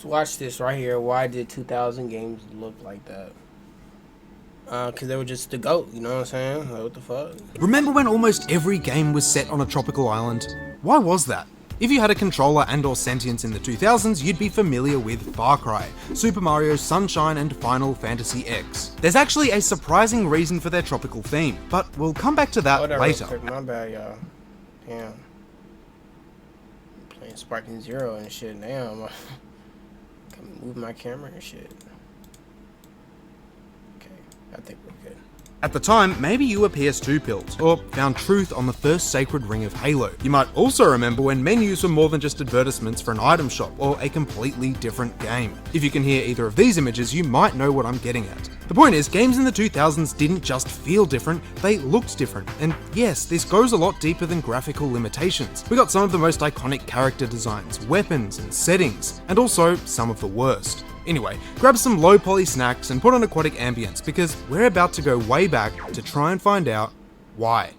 watch this right here. Why did 2000 games look like that? Because they were just the GOAT, you know what I'm saying? Like, what the fuck? Remember when almost every game was set on a tropical island? Why was that? If you had a controller and or sentience in the 2000s, you'd be familiar with Far Cry, Super Mario Sunshine and Final Fantasy X. There's actually a surprising reason for their tropical theme, but we'll come back to that Hold on later. real quick. My bad, y'all. Damn. I'm playing Sparking Zero and shit. Damn. Can move my camera and shit. Okay, I think we're good. At the time, maybe you were PS2 pilled, or found truth on the first sacred ring of Halo. You might also remember when menus were more than just advertisements for an item shop, or a completely different game. If you can hear either of these images, you might know what I'm getting at. The point is, games in the 2000s didn't just feel different, they looked different. And yes, this goes a lot deeper than graphical limitations. We got some of the most iconic character designs, weapons, and settings, and also some of the worst. Anyway, grab some low poly snacks and put on aquatic ambience because we're about to go way back to try and find out why.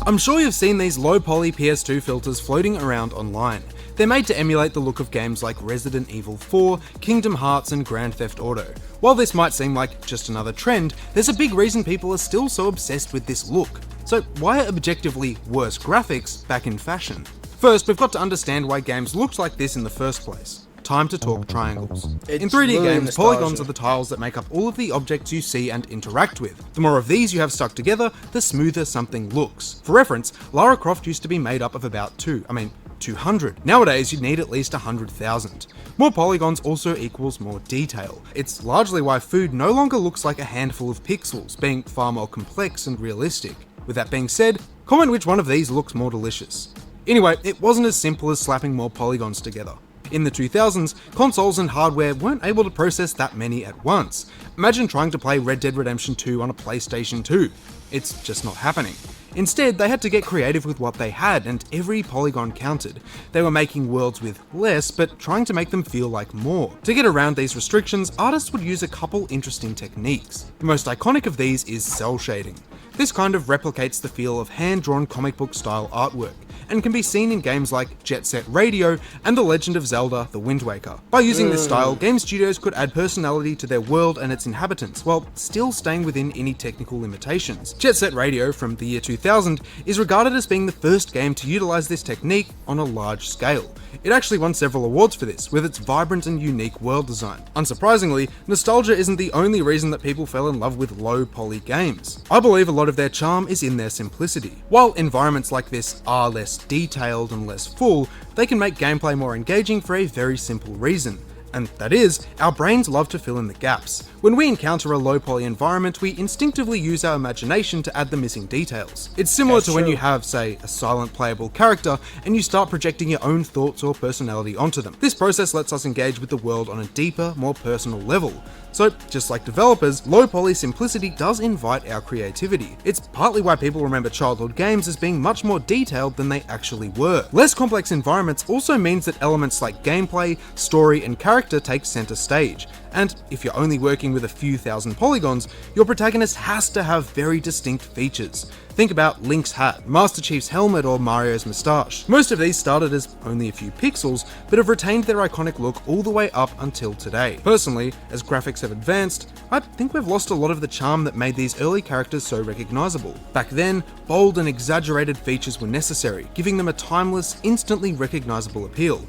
I'm sure you've seen these low poly PS2 filters floating around online. They're made to emulate the look of games like Resident Evil 4, Kingdom Hearts and Grand Theft Auto. While this might seem like just another trend, there's a big reason people are still so obsessed with this look. So why are objectively worse graphics back in fashion? First, we've got to understand why games looked like this in the first place. Time to talk triangles. In 3D really games, nostalgia. polygons are the tiles that make up all of the objects you see and interact with. The more of these you have stuck together, the smoother something looks. For reference, Lara Croft used to be made up of about 200. Nowadays, you'd need at least 100,000. More polygons also equals more detail. It's largely why food no longer looks like a handful of pixels, being far more complex and realistic. With that being said, comment which one of these looks more delicious. Anyway, it wasn't as simple as slapping more polygons together. In the 2000s, consoles and hardware weren't able to process that many at once. Imagine trying to play Red Dead Redemption 2 on a PlayStation 2. It's just not happening. Instead, they had to get creative with what they had, and every polygon counted. They were making worlds with less, but trying to make them feel like more. To get around these restrictions, artists would use a couple interesting techniques. The most iconic of these is cell shading. This kind of replicates the feel of hand-drawn comic book style artwork, and can be seen in games like Jet Set Radio and The Legend of Zelda: The Wind Waker. By using this style, game studios could add personality to their world and its inhabitants, while still staying within any technical limitations. Jet Set Radio from the year 2000 is regarded as being the first game to utilize this technique on a large scale. It actually won several awards for this, with its vibrant and unique world design. Unsurprisingly, nostalgia isn't the only reason that people fell in love with low poly games. I believe a lot of their charm is in their simplicity. While environments like this are less detailed and less full, they can make gameplay more engaging for a very simple reason. And that is, our brains love to fill in the gaps. When we encounter a low poly environment, we instinctively use our imagination to add the missing details. It's similar to when you have, say, a silent playable character, and you start projecting your own thoughts or personality onto them. This process lets us engage with the world on a deeper, more personal level. So, just like developers, low poly simplicity does invite our creativity. It's partly why people remember childhood games as being much more detailed than they actually were. Less complex environments also means that elements like gameplay, story, and character take center stage. And if you're only working with a few thousand polygons, your protagonist has to have very distinct features. Think about Link's hat, Master Chief's helmet, or Mario's moustache. Most of these started as only a few pixels, but have retained their iconic look all the way up until today. Personally, as graphics have advanced, I think we've lost a lot of the charm that made these early characters so recognizable. Back then, bold and exaggerated features were necessary, giving them a timeless, instantly recognizable appeal.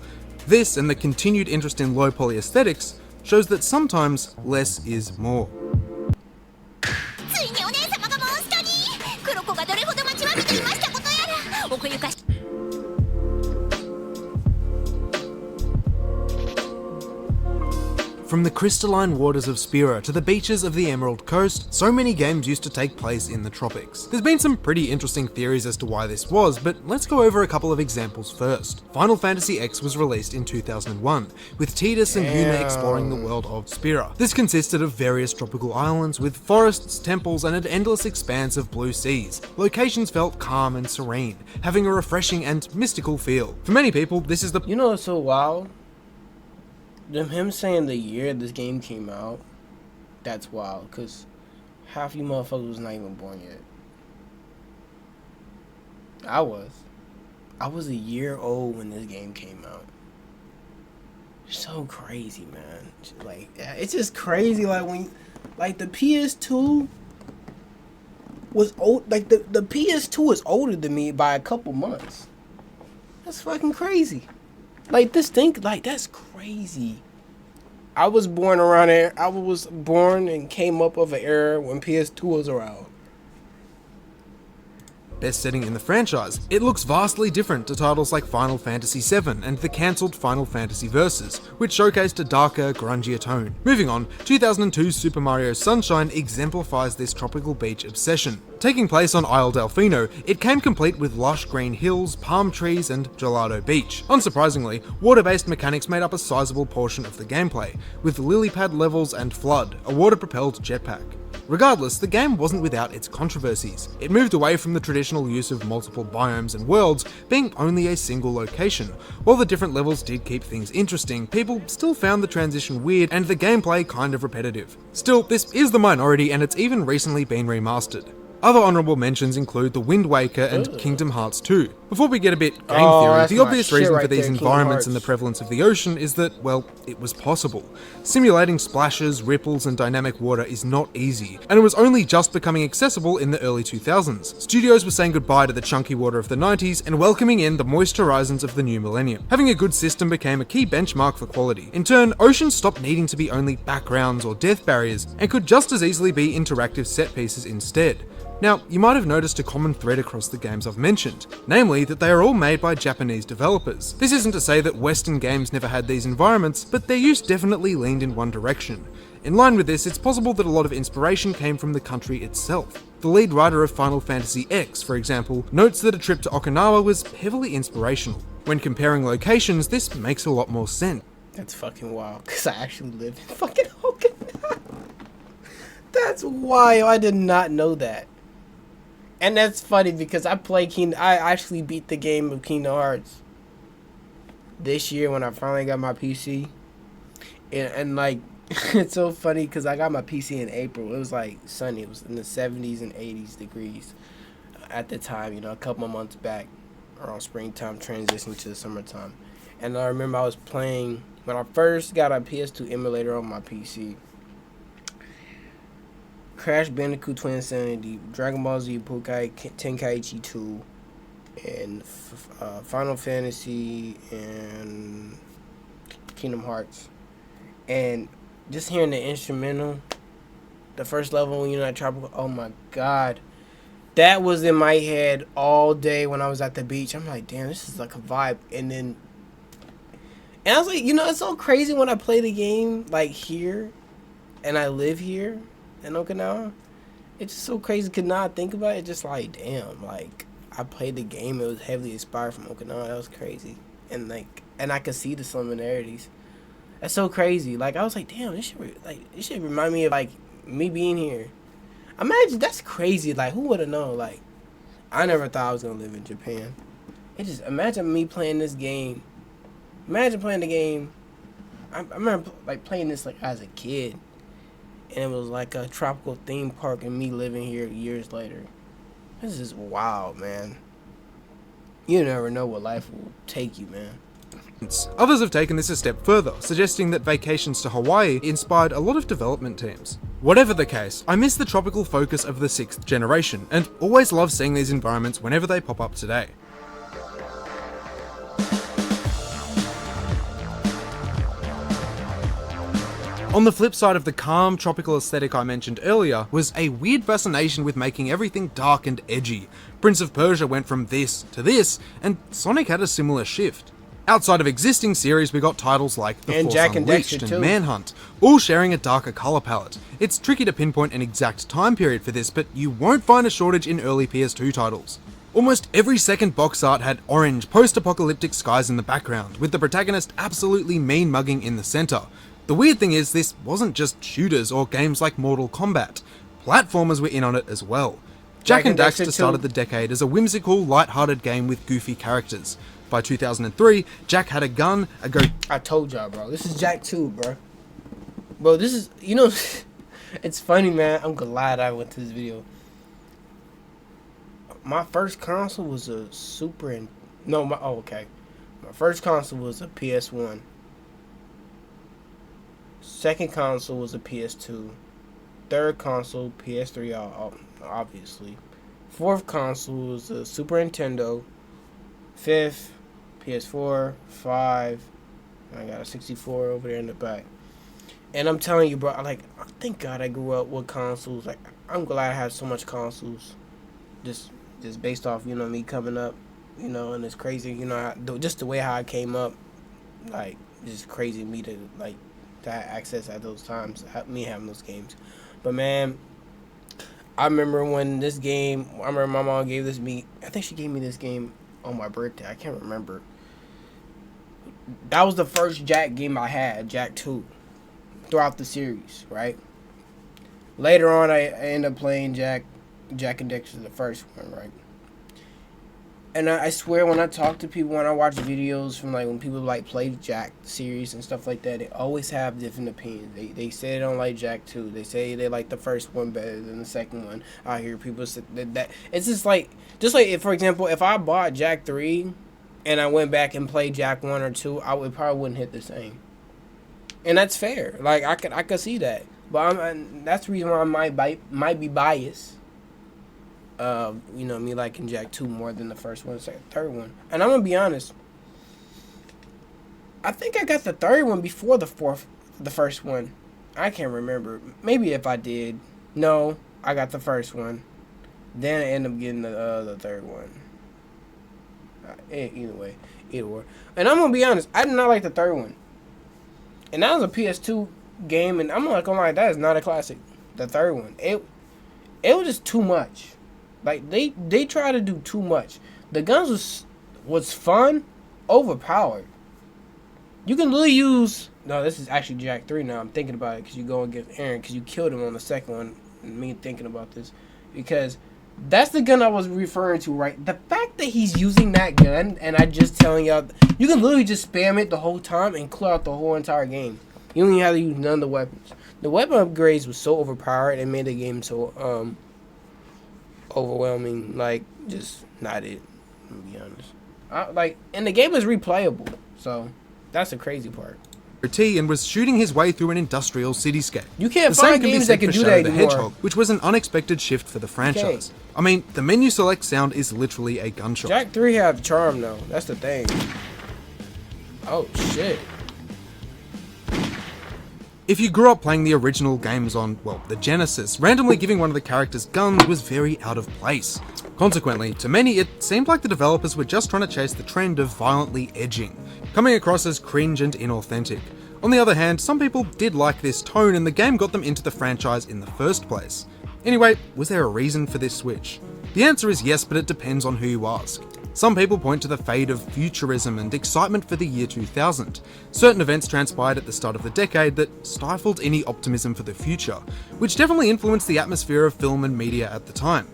This, and the continued interest in low poly aesthetics, shows that sometimes less is more. ついにお姉様がモンストに黒子がどれほど待ちわびていましたことやら奥ゆかし From the crystalline waters of Spira to the beaches of the Emerald Coast, so many games used to take place in the tropics. There's been some pretty interesting theories as to why this was, but let's go over a couple of examples first. Final Fantasy X was released in 2001, with Tidus and Yuna exploring the world of Spira. This consisted of various tropical islands with forests, temples, and an endless expanse of blue seas. Locations felt calm and serene, having a refreshing and mystical feel. For many people, this is the— You know what's so wild? Him saying the year this game came out, that's wild, because half you motherfuckers was not even born yet. I was. I was a year old when this game came out. So crazy, man. Like, it's just crazy. Like when, like the PS2 was old. Like the PS2 is older than me by a couple months. That's fucking crazy. Like this thing, like that's crazy. I was born around there. I was born and came up of an era when PS2 was around. Best setting in the franchise, it looks vastly different to titles like Final Fantasy VII and the cancelled Final Fantasy Versus, which showcased a darker, grungier tone. Moving on, 2002's Super Mario Sunshine exemplifies this tropical beach obsession. Taking place on Isle Delfino, it came complete with lush green hills, palm trees, and Gelato Beach. Unsurprisingly, water-based mechanics made up a sizable portion of the gameplay, with lily pad levels and Flood, a water-propelled jetpack. Regardless, the game wasn't without its controversies. It moved away from the traditional use of multiple biomes and worlds being only a single location. While the different levels did keep things interesting, people still found the transition weird and the gameplay kind of repetitive. Still, this is the minority and it's even recently been remastered. Other honourable mentions include The Wind Waker and Kingdom Hearts 2. Before we get a bit game theory, the obvious reason for these environments and the prevalence of the ocean is that, well, it was possible. Simulating splashes, ripples and dynamic water is not easy, and it was only just becoming accessible in the early 2000s. Studios were saying goodbye to the chunky water of the 90s and welcoming in the moist horizons of the new millennium. Having a good system became a key benchmark for quality. In turn, oceans stopped needing to be only backgrounds or death barriers, and could just as easily be interactive set pieces instead. Now, you might have noticed a common thread across the games I've mentioned, namely that they are all made by Japanese developers. This isn't to say that Western games never had these environments, but their use definitely leaned in one direction. In line with this, it's possible that a lot of inspiration came from the country itself. The lead writer of Final Fantasy X, for example, notes that a trip to Okinawa was heavily inspirational. When comparing locations, this makes a lot more sense. That's fucking wild, because I actually live in fucking Okinawa. That's wild. I did not know that. And that's funny because I actually beat the game of Kingdom Hearts this year when I finally got my PC. And like, it's so funny because I got my PC in April. It was like sunny. It was in the 70s and 80s degrees at the time, you know, a couple of months back around springtime, transitioning to the summertime. And I remember I was playing, when I first got a PS2 emulator on my PC, Crash Bandicoot Twin Insanity, Dragon Ball Z Budokai Tenkaichi 2, and Final Fantasy and Kingdom Hearts. And just hearing the instrumental, the first level, you know, that tropical, oh my god. That was in my head all day when I was at the beach. I'm like, damn, this is like a vibe. And I was like, you know, it's so crazy when I play the game, like here, and I live here in Okinawa. It's just so crazy. Could not think about it. Just like, damn, like I played the game. It was heavily inspired from Okinawa. That was crazy, and I could see the similarities. That's so crazy. Like I was like, damn, this should remind me of like me being here. Imagine, that's crazy. Like who would have known? Like I never thought I was gonna live in Japan. It just, imagine me playing this game. Imagine playing the game. I remember like playing this like as a kid. And it was like a tropical theme park and me living here years later. This is wild, man. You never know what life will take you, man. Others have taken this a step further, suggesting that vacations to Hawaii inspired a lot of development teams. Whatever the case, I miss the tropical focus of the 6th generation, and always love seeing these environments whenever they pop up today. On the flip side of the calm, tropical aesthetic I mentioned earlier was a weird fascination with making everything dark and edgy. Prince of Persia went from this to this, and Sonic had a similar shift. Outside of existing series, we got titles like The Force Jack and Unleashed Dexter and too. Manhunt, all sharing a darker colour palette. It's tricky to pinpoint an exact time period for this, but you won't find a shortage in early PS2 titles. Almost every second box art had orange, post-apocalyptic skies in the background, with the protagonist absolutely mean-mugging in the centre. The weird thing is, this wasn't just shooters or games like Mortal Kombat. Platformers were in on it as well. Jak and Daxter started the decade as a whimsical, light-hearted game with goofy characters. By 2003, Jak had a gun, I told y'all, bro. This is Jak 2, bro. Bro, this is, you know, it's funny, man. I'm glad I went to this video. My first console was a Super No, okay. My first console was a PS1. Second console was a PS2. Third console, PS3, obviously. Fourth console was a Super Nintendo. Fifth, PS4. Five, I got a 64 over there in the back. And I'm telling you, bro, like, thank God I grew up with consoles. Like, I'm glad I had so much consoles. Just based off, me coming up, and it's crazy, just the way how I came up, like, just crazy me to, like, to have access at those times, me having those games. But, man, I remember when this game, I remember my mom gave this me, I think she gave me this game on my birthday. I can't remember. That was the first Jak game I had, Jak 2, throughout the series, right? Later on, I ended up playing Jak and Dexter, the first one, right? And I swear, when I talk to people, when I watch videos from, like, when people, like, play Jak series and stuff like that, they always have different opinions. They say they don't like Jak 2. They say they like the first one better than the second one. I hear people say that it's just like if, for example, if I bought Jak 3 and I went back and played Jak 1 or 2, it probably wouldn't hit the same. And that's fair. Like, I could see that. But that's the reason why I might be biased. Me liking Jak 2 more than the first one, second, third one. And I'm gonna be honest. I think I got the third one before the first one. I can't remember. Maybe if I did. No, I got the first one. Then I ended up getting the third one. Either way, either way. And I'm gonna be honest. I did not like the third one. And that was a PS2 game, and I'm not gonna lie, that is not a classic. The third one, it was just too much. Like, they try to do too much. The guns was fun, overpowered. You can literally use... No, this is actually Jak 3 now. I'm thinking about it because you go against Aaron because you killed him on the second one. Me thinking about this. Because that's the gun I was referring to, right? The fact that he's using that gun and I just telling y'all... You can literally just spam it the whole time and clear out the whole entire game. You don't even have to use none of the weapons. The weapon upgrades was so overpowered and made the game so... overwhelming, like, just not it, to be honest. And the game is replayable, so that's the crazy part. And was shooting his way through an industrial cityscape. You can't the same find can games be said that can for do Shadow that the anymore. Hedgehog, which was an unexpected shift for the franchise. I mean, the menu select sound is literally a gunshot. Jak 3 have charm, though. That's the thing. Oh, shit. If you grew up playing the original games on, well, the Genesis, randomly giving one of the characters guns was very out of place. Consequently, to many, it seemed like the developers were just trying to chase the trend of violently edging, coming across as cringe and inauthentic. On the other hand, some people did like this tone and the game got them into the franchise in the first place. Anyway, was there a reason for this switch? The answer is yes, but it depends on who you ask. Some people point to the fade of futurism and excitement for the year 2000. Certain events transpired at the start of the decade that stifled any optimism for the future, which definitely influenced the atmosphere of film and media at the time.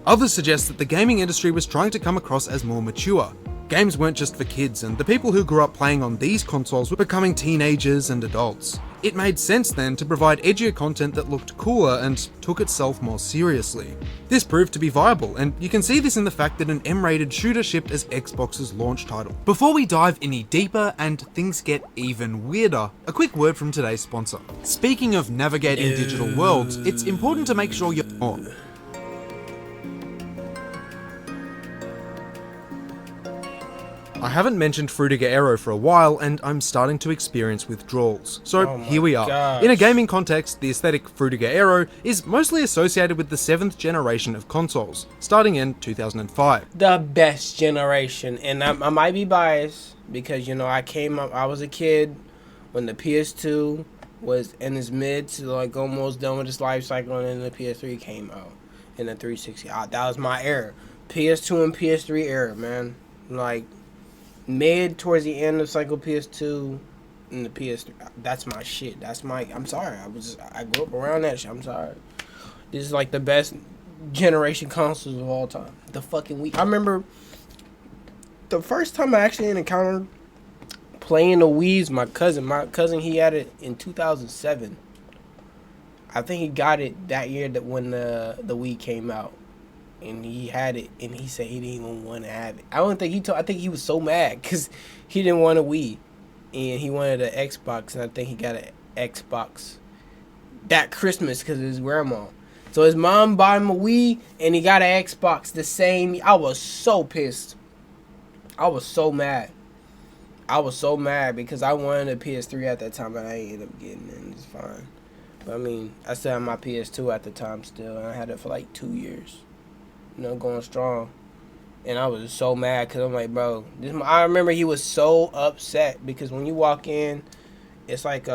Others suggest that the gaming industry was trying to come across as more mature. Games weren't just for kids, and the people who grew up playing on these consoles were becoming teenagers and adults. It made sense then to provide edgier content that looked cooler and took itself more seriously. This proved to be viable, and you can see this in the fact that an M-rated shooter shipped as Xbox's launch title. Before we dive any deeper and things get even weirder, a quick word from today's sponsor. Speaking of navigating digital worlds, it's important to make sure you're on. I haven't mentioned Fruitiger Aero for a while, and I'm starting to experience withdrawals. So here we are. gosh. In a gaming context, the aesthetic Fruitiger Aero is mostly associated with the 7th generation of consoles, starting in 2005. The best generation. And I might be biased because, I was a kid when the PS2 was in its mid to like almost done with its life cycle, and then the PS3 came out and the 360. That was my era. PS2 and PS3 era, man. Like, mid towards the end of cycle PS2 and the PS3. That's my shit. I'm sorry. I grew up around that shit. I'm sorry. This is like the best generation consoles of all time. The fucking Wii. I remember the first time I actually encountered playing the Wii's, my cousin, he had it in 2007. I think he got it that year that when the Wii came out. and he had it, and he said he didn't even want to have it. I don't think he told. I think he was so mad because he didn't want a Wii, and he wanted an Xbox, and I think he got an Xbox that Christmas because of his grandma. So his mom bought him a Wii, and he got an Xbox the same. I was so pissed. I was so mad. I was so mad because I wanted a PS3 at that time, but I ended up getting it, and it's fine. But I mean, I still had my PS2 at the time still, and I had it for like 2 years. You know, going strong. And I was so mad because I'm like, bro, I remember he was so upset because when you walk in, it's like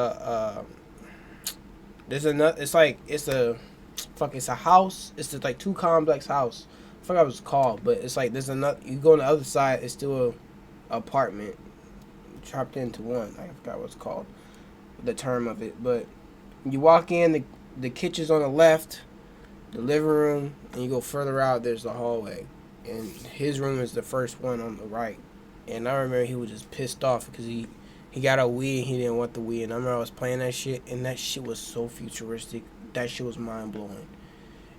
there's another, it's a house. It's just like 2 complex house. I forgot what it's called, but it's like there's another, you go on the other side, it's still a apartment chopped into one. I forgot what it's called, the term of it. But you walk in, the kitchen's on the left, the living room, and you go further out, there's the hallway. And his room is the first one on the right. And I remember he was just pissed off because he got a Wii and he didn't want the Wii. And I remember I was playing that shit, and that shit was so futuristic. That shit was mind-blowing.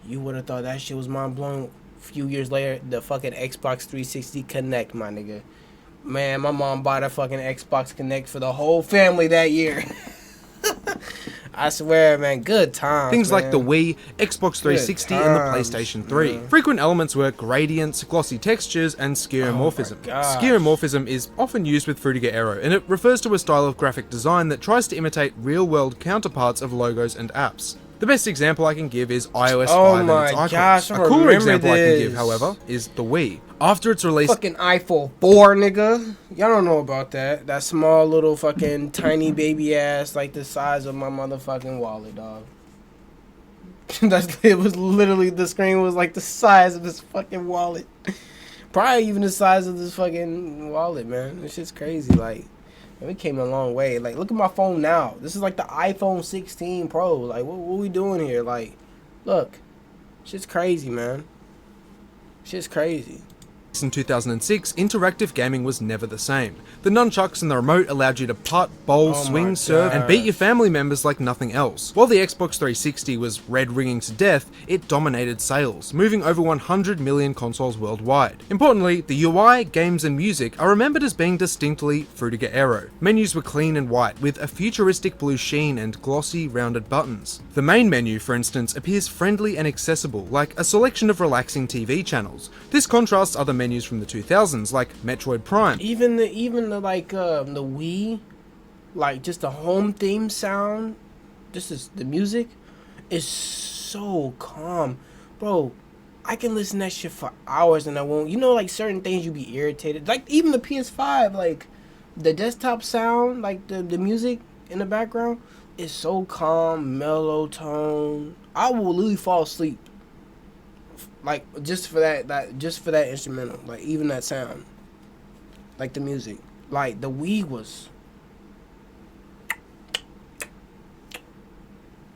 You would have thought that shit was mind-blowing. A few years later, the fucking Xbox 360 Connect, my nigga. Man, my mom bought a fucking Xbox Connect for the whole family that year. I swear, man, good times. Things man. like the Wii, Xbox 360, and the PlayStation 3. Man. Frequent elements were gradients, glossy textures, and skeuomorphism. Skeuomorphism is often used with Fruitiger Aero, and it refers to a style of graphic design that tries to imitate real-world counterparts of logos and apps. The best example I can give is iOS 5 and its icons. Gosh, a cooler example I can give, however, is the Wii. After its release... Fucking iPhone 4, nigga. Y'all don't know about that. That small little fucking tiny baby ass, like the size of my motherfucking wallet, dog. It was literally, the screen was like the size of this fucking wallet. Probably even the size of this fucking wallet, man. This shit's crazy, like... We came a long way. Like, look at my phone now. This is like the iPhone 16 Pro. Like, what we doing here? Like, look. Shit's crazy, man. Shit's crazy. In 2006, interactive gaming was never the same. The nunchucks and the remote allowed you to putt, bowl, swing, serve, and beat your family members like nothing else. While the Xbox 360 was red ringing to death, it dominated sales, moving over 100 million consoles worldwide. Importantly, the UI, games, and music are remembered as being distinctly Fruitiger Aero. Menus were clean and white, with a futuristic blue sheen and glossy, rounded buttons. The main menu, for instance, appears friendly and accessible, like a selection of relaxing TV channels. This contrasts other menus from the 2000s, like Metroid Prime. Even the like the Wii, like just the home theme sound, just is the music is so calm, bro. I can listen to that shit for hours and I won't. You know, like certain things you be irritated. Like even the PS5, like the desktop sound, like the music in the background is so calm, mellow tone. I will literally fall asleep. Like just for that instrumental, like even that sound, like the music, like the Wii was.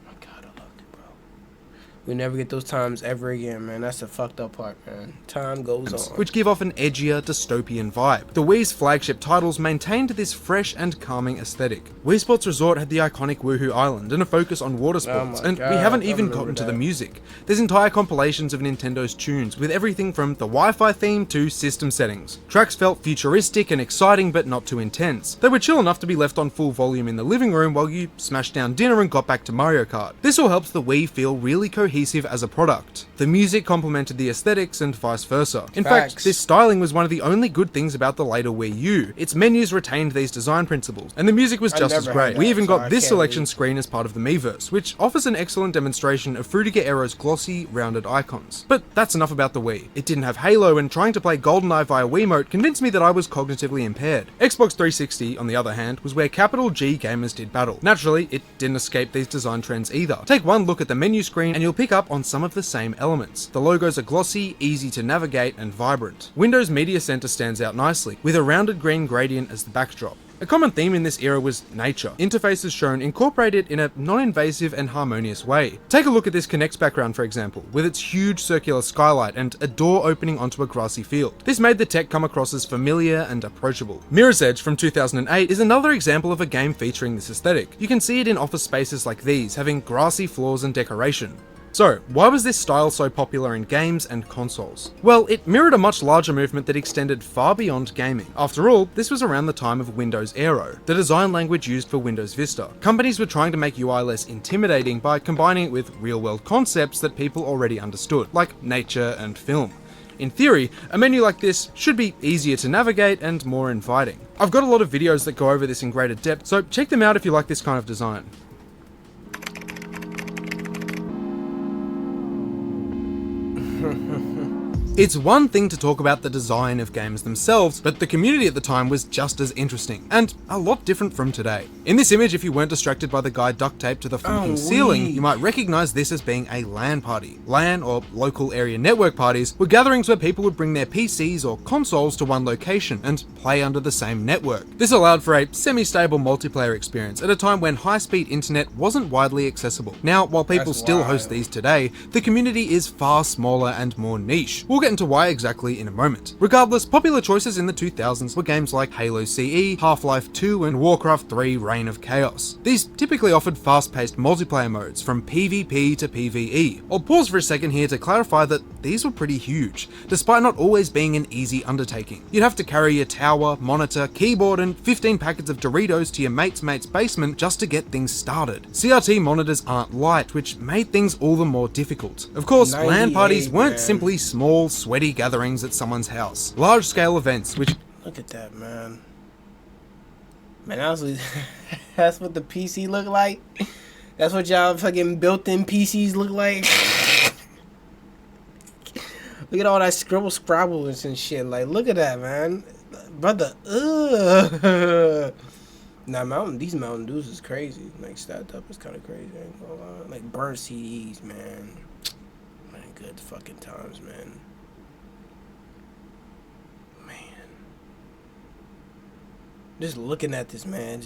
My God, I loved it, bro. We never get those times ever again, man. That's the fucked up part, man. Time goes on. Which give off an edgier, dystopian vibe. The Wii's flagship titles maintained this fresh and calming aesthetic. Wii Sports Resort had the iconic Woohoo Island and a focus on water sports, and we haven't even gotten to the music. There's entire compilations of Nintendo's tunes, with everything from the Wi-Fi theme to system settings. Tracks felt futuristic and exciting, but not too intense. They were chill enough to be left on full volume in the living room while you smashed down dinner and got back to Mario Kart. This all helps the Wii feel really cohesive as a product. The music complemented the aesthetics and vice versa. In fact, this styling was one of the only good things about the later Wii U. Its menus retained these design principles, and the music was just as great. We even got this selection screen as part of the Miiverse, which offers an excellent demonstration of Fruitiger Aero's glossy, rounded icons. But that's enough about the Wii. It didn't have Halo, and trying to play GoldenEye via Wiimote convinced me that I was cognitively impaired. Xbox 360, on the other hand, was where capital G gamers did battle. Naturally, it didn't escape these design trends either. Take one look at the menu screen and you'll pick up on some of the same elements. The logos are glossy, easy to navigate, and vibrant. Windows Media Center stands out nicely, with a rounded green gradient as the backdrop. A common theme in this era was nature. Interfaces shown incorporate it in a non-invasive and harmonious way. Take a look at this Kinect's background, for example, with its huge circular skylight and a door opening onto a grassy field. This made the tech come across as familiar and approachable. Mirror's Edge from 2008 is another example of a game featuring this aesthetic. You can see it in office spaces like these, having grassy floors and decoration. So, why was this style so popular in games and consoles? Well, it mirrored a much larger movement that extended far beyond gaming. After all, this was around the time of Windows Aero, the design language used for Windows Vista. Companies were trying to make UI less intimidating by combining it with real-world concepts that people already understood, like nature and film. In theory, a menu like this should be easier to navigate and more inviting. I've got a lot of videos that go over this in greater depth, so check them out if you like this kind of design. It's one thing to talk about the design of games themselves, but the community at the time was just as interesting, and a lot different from today. In this image, if you weren't distracted by the guy duct taped to the fucking ceiling, you might recognize this as being a LAN party. LAN, or local area network parties, were gatherings where people would bring their PCs or consoles to one location and play under the same network. This allowed for a semi-stable multiplayer experience at a time when high-speed internet wasn't widely accessible. Now, while people still host these today, the community is far smaller and more niche. We'll get into why exactly in a moment. Regardless, popular choices in the 2000s were games like Halo CE, Half-Life 2, and Warcraft 3 Reign of Chaos. These typically offered fast-paced multiplayer modes from PvP to PvE. I'll pause for a second here to clarify that these were pretty huge, despite not always being an easy undertaking. You'd have to carry your tower, monitor, keyboard, and 15 packets of Doritos to your mate's basement just to get things started. CRT monitors aren't light, which made things all the more difficult. Of course, LAN parties weren't simply small, sweaty gatherings at someone's house. Large-scale events, which... Look at that, man. Man, honestly, that's what the PC look like? That's what y'all fucking built-in PCs look like? Look at all that scrabbles and shit. Like, look at that, man. Brother, Nah, these Mountain Dews is crazy. Like, stacked up is kind of crazy. I ain't gonna lie. Like, burnt CDs, man. Man, good fucking times, man. Just looking at this, man,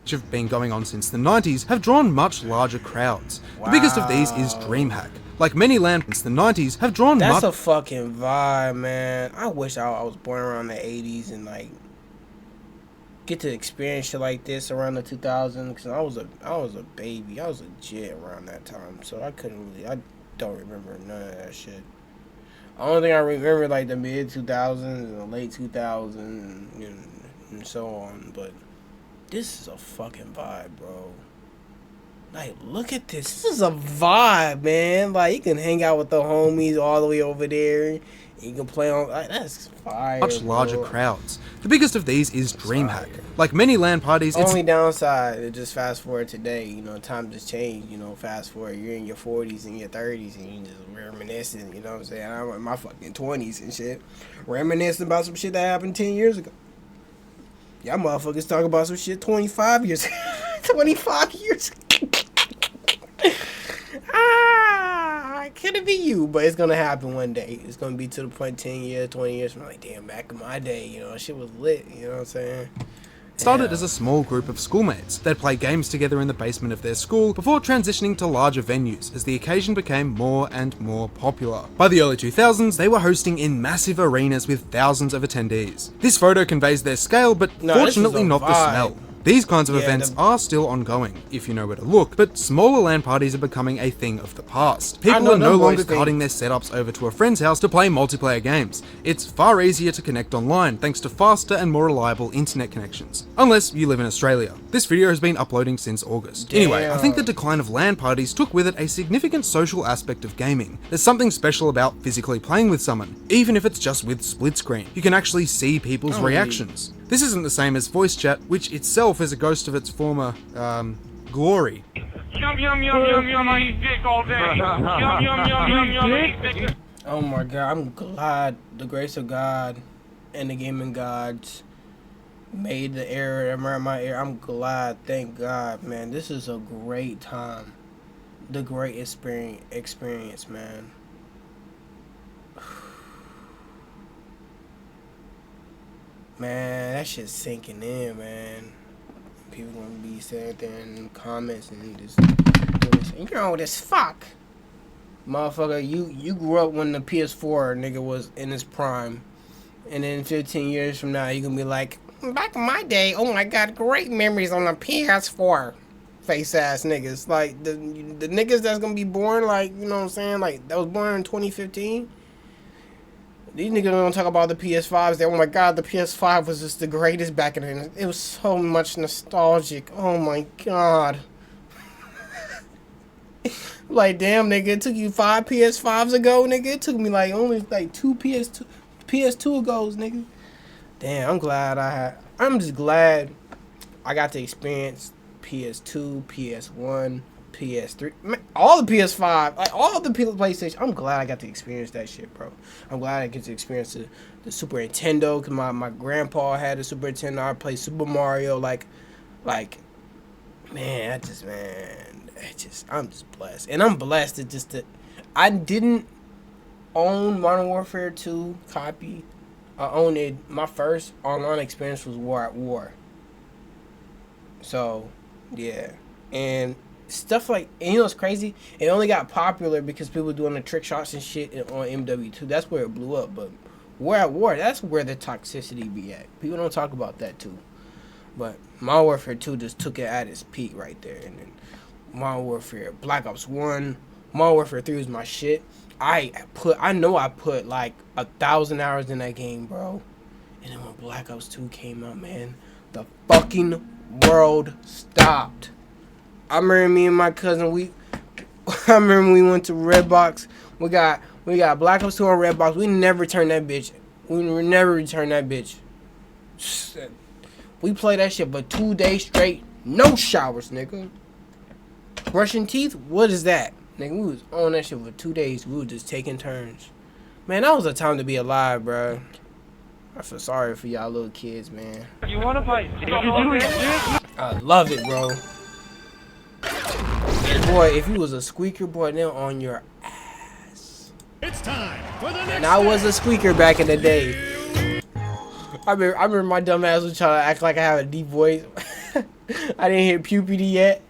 which have been going on since the 90s, have drawn much larger crowds. Wow. The biggest of these is DreamHack. Like many LAN since the 90s, have drawn That's a fucking vibe, man. I wish I was born around the 80s and, like, get to experience shit like this around the 2000s, because I was a baby. I was legit around that time, so I don't remember none of that shit. The only thing I remember, like, the mid-2000s and the late 2000s and so on. But this is a fucking vibe, bro. Like, look at this. This is a vibe, man. Like, you can hang out with the homies all the way over there. You can play on... Like, that's fire, much larger crowds. The biggest of these is DreamHack. Like many LAN parties, only downside is just fast forward today. You know, times has changed. You know, fast forward, you're in your 40s and your 30s and you just reminiscing. You know what I'm saying? I'm in my fucking 20s and shit, reminiscing about some shit that happened 10 years ago. Y'all motherfuckers talk about some shit 25 years, 25 years. Could it be you? But it's gonna happen one day. It's gonna be to the point 10 years, 20 years from like, damn, back in my day, you know, shit was lit. You know what I'm saying? Started as a small group of schoolmates. They'd play games together in the basement of their school before transitioning to larger venues as the occasion became more and more popular. By the early 2000s, they were hosting in massive arenas with thousands of attendees. This photo conveys their scale, but fortunately not the smell. These kinds of events are still ongoing, if you know where to look, but smaller LAN parties are becoming a thing of the past. People are no longer carting their setups over to a friend's house to play multiplayer games. It's far easier to connect online thanks to faster and more reliable internet connections. Unless you live in Australia. This video has been uploading since August. Damn. Anyway, I think the decline of LAN parties took with it a significant social aspect of gaming. There's something special about physically playing with someone, even if it's just with split screen. You can actually see people's reactions. This isn't the same as voice chat, which itself is a ghost of its former, glory. Yum yum yum yum yum, I eat dick all day. Yum yum yum yum yum, I eat dick. Oh my god, I'm glad the grace of God and the gaming gods made the era my era. I'm glad, thank God, man. This is a great time. The great experience, man. Man, that shit's sinking in, man. People gonna be sitting there in comments and just doing this. You're old as fuck. Motherfucker, you grew up when the PS4 nigga was in his prime. And then 15 years from now, you gonna be like, back in my day, oh my god, great memories on the PS4. face ass niggas. Like the niggas that's gonna be born, like, you know what I'm saying, like that was born in 2015. These niggas don't talk about the PS5s. They, oh my god, the PS5 was just the greatest back in the day. It was so much nostalgic. Oh my god. Like, damn, nigga, it took you 5 PS5s ago, nigga. It took me like only like 2 PS2 ago, nigga. Damn, I'm just glad I got to experience PS2, PS1, PS3, man, all the PS5, like all the PlayStation. I'm glad I got to experience that shit, bro. I'm glad I get to experience the Super Nintendo, because my grandpa had a Super Nintendo. I played Super Mario, like, man, I'm just blessed. And I'm blessed that I didn't own Modern Warfare 2 copy. I owned it. My first online experience was War at War. So, yeah. And stuff like, and you know what's crazy? It only got popular because people were doing the trick shots and shit on MW2. That's where it blew up. But War at War, that's where the toxicity be at. People don't talk about that too. But Modern Warfare 2 just took it at its peak right there. And then Modern Warfare, Black Ops 1, Modern Warfare 3 was my shit. I know I put like 1,000 hours in that game, bro. And then when Black Ops 2 came out, man, the fucking world stopped. I remember me and my cousin, I remember we went to Redbox. We got Black Ops 2 on Redbox. We never returned that bitch. We played that shit for 2 days straight. No showers, nigga. Brushing teeth? What is that? Nigga, we was on that shit for 2 days. We were just taking turns. Man, that was a time to be alive, bro. I feel sorry for y'all little kids, man. You wanna fight? I love it, bro. And boy, if you was a squeaker, boy, then on your ass. It's time for the next. And I was a squeaker back in the day. I remember my dumb ass was trying to act like I have a deep voice. I didn't hit puberty yet.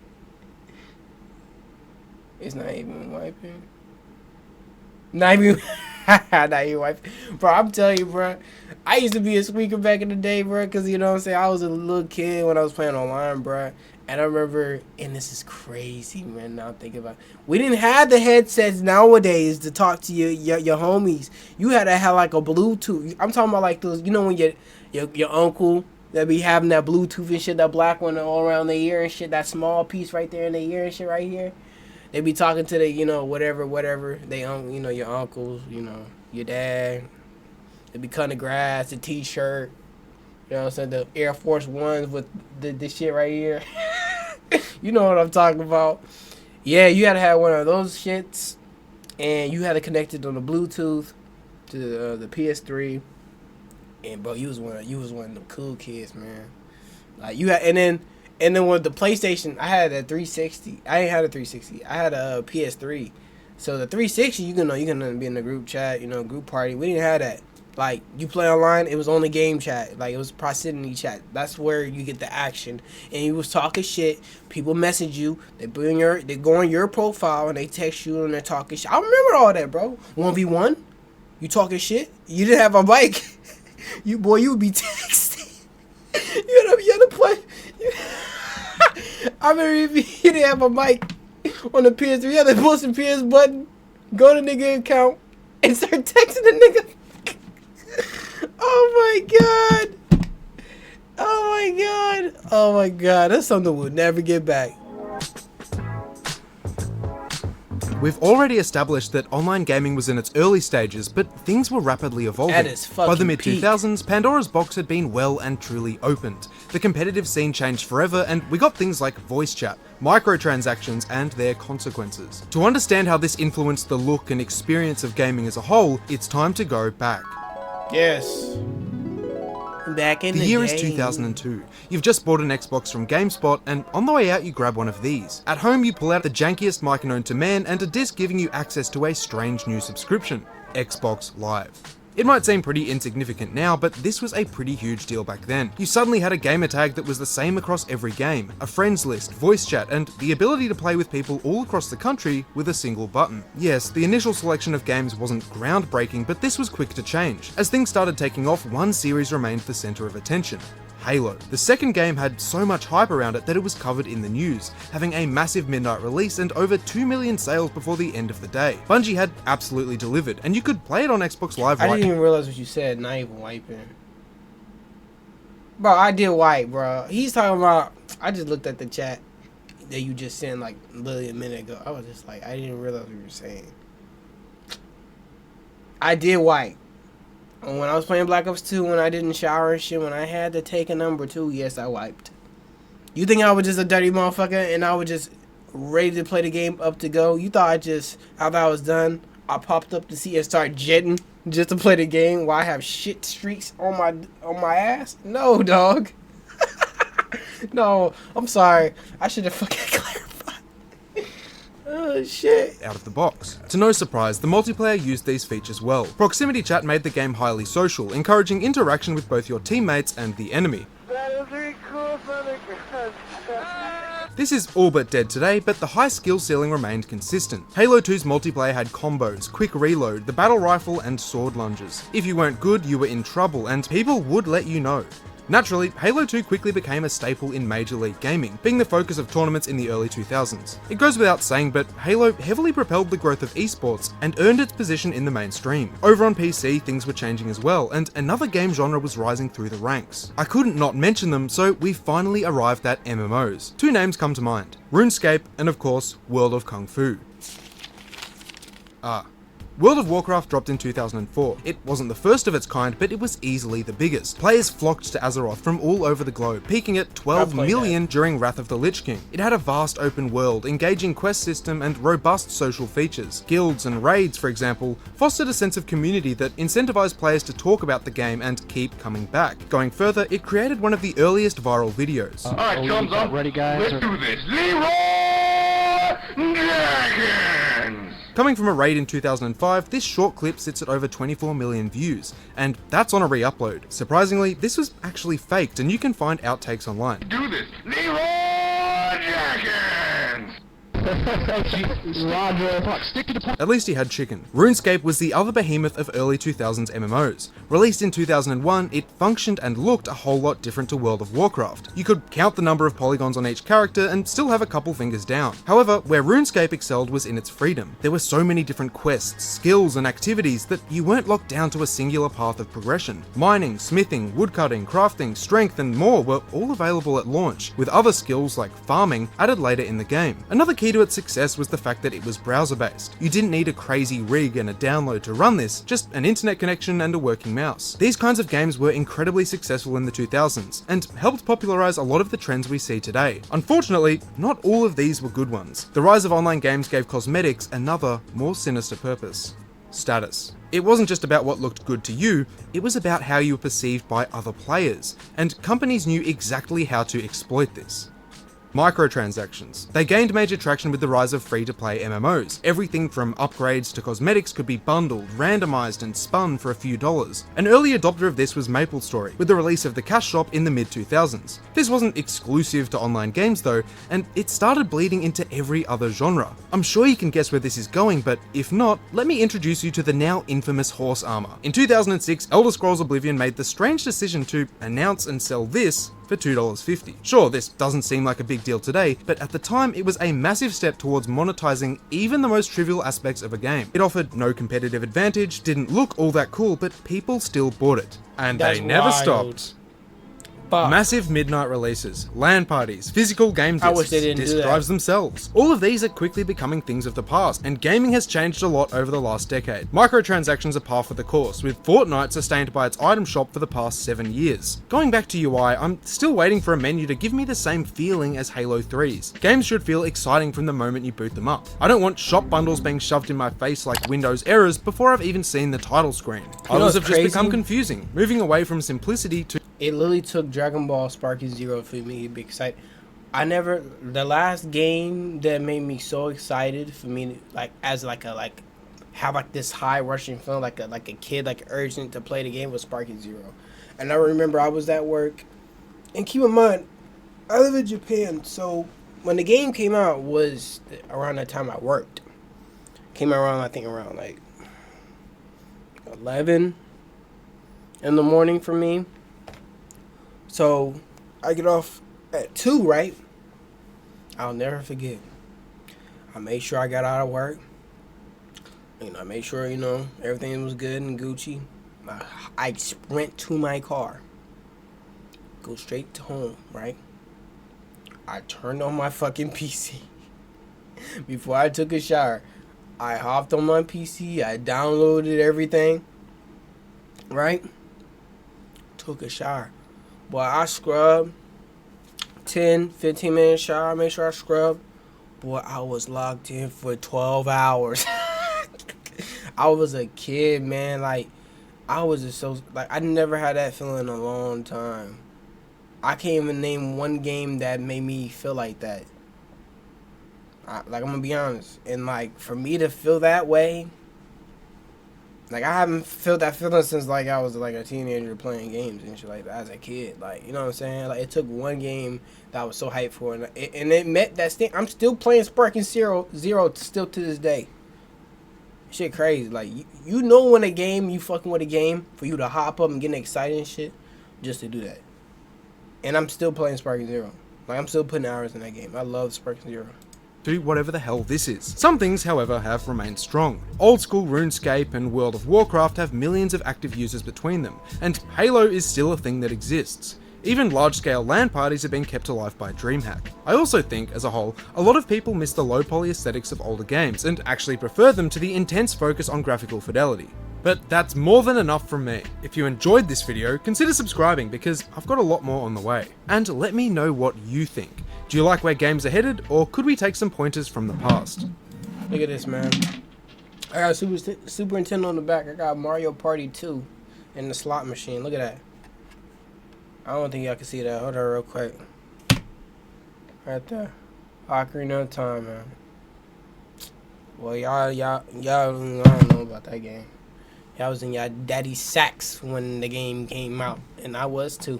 It's not even wiping. Not even wiping. Bro, I'm telling you, bro. I used to be a squeaker back in the day, bro. Because, you know what I'm saying, I was a little kid when I was playing online, bro. And I remember, and this is crazy, man, now I'm thinking about it. We didn't have the headsets nowadays to talk to your homies. You had to have, like, a Bluetooth. I'm talking about, like, those, you know, when your uncle that be having that Bluetooth and shit, that black one all around their ear and shit, that small piece right there in their ear and shit right here. They be talking to the, you know, whatever. They, you know, your uncles, you know, your dad. They be cutting the grass, the T-shirt. You know what I'm saying? The Air Force Ones with the shit right here. You know what I'm talking about. Yeah, you had to have one of those shits. And you had to connect it on the Bluetooth to the PS3. And, bro, you was one of the cool kids, man. Like, you had, and then with the PlayStation, I had a 360. I ain't had a 360. I had a PS3. So the 360, you can be in the group chat, you know, group party. We didn't have that. Like, you play online, it was only game chat. Like, it was proximity chat. That's where you get the action. And you was talking shit. People message you. They go on your profile and they text you and they're talking shit. I remember all that, bro. 1v1. You talking shit. You didn't have a mic. You would be texting. You had to play. I remember if you didn't have a mic on the PS3, you had to push the PS button, go to nigga account, and start texting the nigga. Oh my god. Oh my god. Oh my god. That's something we'll never get back. We've already established that online gaming was in its early stages, but things were rapidly evolving. At its fucking By the peak. mid-2000s, Pandora's box had been well and truly opened. The competitive scene changed forever, and we got things like voice chat, microtransactions, and their consequences. To understand how this influenced the look and experience of gaming as a whole, it's time to go back. Yes. Back in the The year day. is 2002. You've just bought an Xbox from GameSpot, and on the way out you grab one of these. At home you pull out the jankiest mic known to man and a disc giving you access to a strange new subscription, Xbox Live. It might seem pretty insignificant now, but this was a pretty huge deal back then. You suddenly had a gamer tag that was the same across every game, a friends list, voice chat, and the ability to play with people all across the country with a single button. Yes, the initial selection of games wasn't groundbreaking, but this was quick to change. As things started taking off, one series remained the center of attention: Halo. The second game had so much hype around it that it was covered in the news, having a massive midnight release and over 2 million sales before the end of the day. Bungie had absolutely delivered, and you could play it on Xbox Live I right didn't even realize what you said. Not even wiping. Bro, I did wipe, bro. He's talking about. I just looked at the chat that you just sent like literally a minute ago. I was just like, I didn't realize what you were saying. I did wipe. And when I was playing Black Ops 2, when I didn't shower and shit, when I had to take a number 2, yes, I wiped. You think I was just a dirty motherfucker and I was just ready to play the game up to go? You thought after I was done, I popped up to see and start jetting just to play the game while I have shit streaks on my ass? No, dog. No, I'm sorry. I should have fucking clarified. Oh, shit. out of the box. To no surprise, the multiplayer used these features well. Proximity chat made the game highly social, encouraging interaction with both your teammates and the enemy. This is all but dead today, but the high skill ceiling remained consistent. Halo 2's multiplayer had combos, quick reload, the battle rifle, and sword lunges. If you weren't good, you were in trouble, and people would let you know. Naturally, Halo 2 quickly became a staple in Major League Gaming, being the focus of tournaments in the early 2000s. It goes without saying, but Halo heavily propelled the growth of esports and earned its position in the mainstream. Over on PC, things were changing as well, and another game genre was rising through the ranks. I couldn't not mention them, so we finally arrived at MMOs. Two names come to mind: RuneScape and, of course, World of Kung Fu. World of Warcraft dropped in 2004. It wasn't the first of its kind, but it was easily the biggest. Players flocked to Azeroth from all over the globe, peaking at 12 million during Wrath of the Lich King. It had a vast open world, engaging quest system, and robust social features. Guilds and raids, for example, fostered a sense of community that incentivized players to talk about the game and keep coming back. Going further, it created one of the earliest viral videos. Alright, thumbs up. Ready, guys? Let's do this. Leroy Dragons! Coming from a raid in 2005, this short clip sits at over 24 million views, and that's on a re-upload. Surprisingly, this was actually faked, and you can find outtakes online. Do this. Leroy Dragons! At least he had chicken. RuneScape was the other behemoth of early 2000s MMOs. Released in 2001, it functioned and looked a whole lot different to World of Warcraft. You could count the number of polygons on each character and still have a couple fingers down. However, where RuneScape excelled was in its freedom. There were so many different quests, skills, and activities that you weren't locked down to a singular path of progression. Mining, smithing, woodcutting, crafting, strength, and more were all available at launch, with other skills like farming added later in the game. Another key to its success was the fact that it was browser-based. You didn't need a crazy rig and a download to run this, just an internet connection and a working mouse. These kinds of games were incredibly successful in the 2000s, and helped popularize a lot of the trends we see today. Unfortunately, not all of these were good ones. The rise of online games gave cosmetics another, more sinister purpose: status. It wasn't just about what looked good to you, it was about how you were perceived by other players, and companies knew exactly how to exploit this. Microtransactions. They gained major traction with the rise of free-to-play MMOs. Everything from upgrades to cosmetics could be bundled, randomized, and spun for a few dollars. An early adopter of this was MapleStory, with the release of the Cash Shop in the mid-2000s. This wasn't exclusive to online games though, and it started bleeding into every other genre. I'm sure you can guess where this is going, but if not, let me introduce you to the now infamous horse armor. In 2006, Elder Scrolls Oblivion made the strange decision to announce and sell this for $2.50. Sure, this doesn't seem like a big deal today, but at the time it was a massive step towards monetizing even the most trivial aspects of a game. It offered no competitive advantage, didn't look all that cool, but people still bought it. And That's they never wild. stopped. Fuck. Massive midnight releases, LAN parties, physical game discs, I wish they didn't disc do that. drives themselves. All of these are quickly becoming things of the past, and gaming has changed a lot over the last decade. Microtransactions are par for the course, with Fortnite sustained by its item shop for the past 7 years. Going back to UI, I'm still waiting for a menu to give me the same feeling as Halo 3's. Games should feel exciting from the moment you boot them up. I don't want shop bundles being shoved in my face like Windows errors before I've even seen the title screen. Others have just become confusing, moving away from simplicity to It literally took Dragon Ball Sparky Zero for me to be excited. The last game that made me so excited for me to, have this high rushing feeling like a kid, urgent to play the game, was Sparky Zero. And I remember I was at work, and keep in mind, I live in Japan, so when the game came out was around the time I worked. Came around, I think around 11 in the morning for me. So I get off at 2, right? I'll never forget. I made sure I got out of work. I made sure, everything was good and Gucci. I sprint to my car. Go straight to home, right? I turned on my fucking PC. Before I took a shower, I hopped on my PC. I downloaded everything, right? Took a shower. Boy, I scrubbed. 10, 15 minute shower. Make sure I scrub. Boy, I was locked in for 12 hours. I was a kid, man. Like, I was just so... Like, I never had that feeling in a long time. I can't even name one game that made me feel like that. I'm going to be honest. And, like, for me to feel that way... Like, I haven't felt that feeling since, like, I was, like, a teenager playing games and shit like that as a kid. Like, you know what I'm saying? Like, it took one game that I was so hyped for. And it met that thing. I'm still playing Sparking Zero still to this day. Shit crazy. Like, you know when a game, you fucking with a game, for you to hop up and get excited and shit, just to do that. And I'm still playing Sparking Zero. Like, I'm still putting hours in that game. I love Sparking Zero. Do whatever the hell this is. Some things, however, have remained strong. Old school RuneScape and World of Warcraft have millions of active users between them, and Halo is still a thing that exists. Even large-scale LAN parties have been kept alive by DreamHack. I also think, as a whole, a lot of people miss the low-poly aesthetics of older games, and actually prefer them to the intense focus on graphical fidelity. But that's more than enough from me. If you enjoyed this video, consider subscribing because I've got a lot more on the way. And let me know what you think. Do you like where games are headed, or could we take some pointers from the past? Look at this, man. I got a Super Nintendo on the back. I got Mario Party 2 and the slot machine. Look at that. I don't think y'all can see that. Hold on real quick. Right there. Ocarina of Time, man. Well, y'all don't know about that game. Y'all was in y'all daddy's sacks when the game came out, and I was too.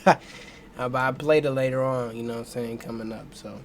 But I played it later on, you know what I'm saying, coming up, so.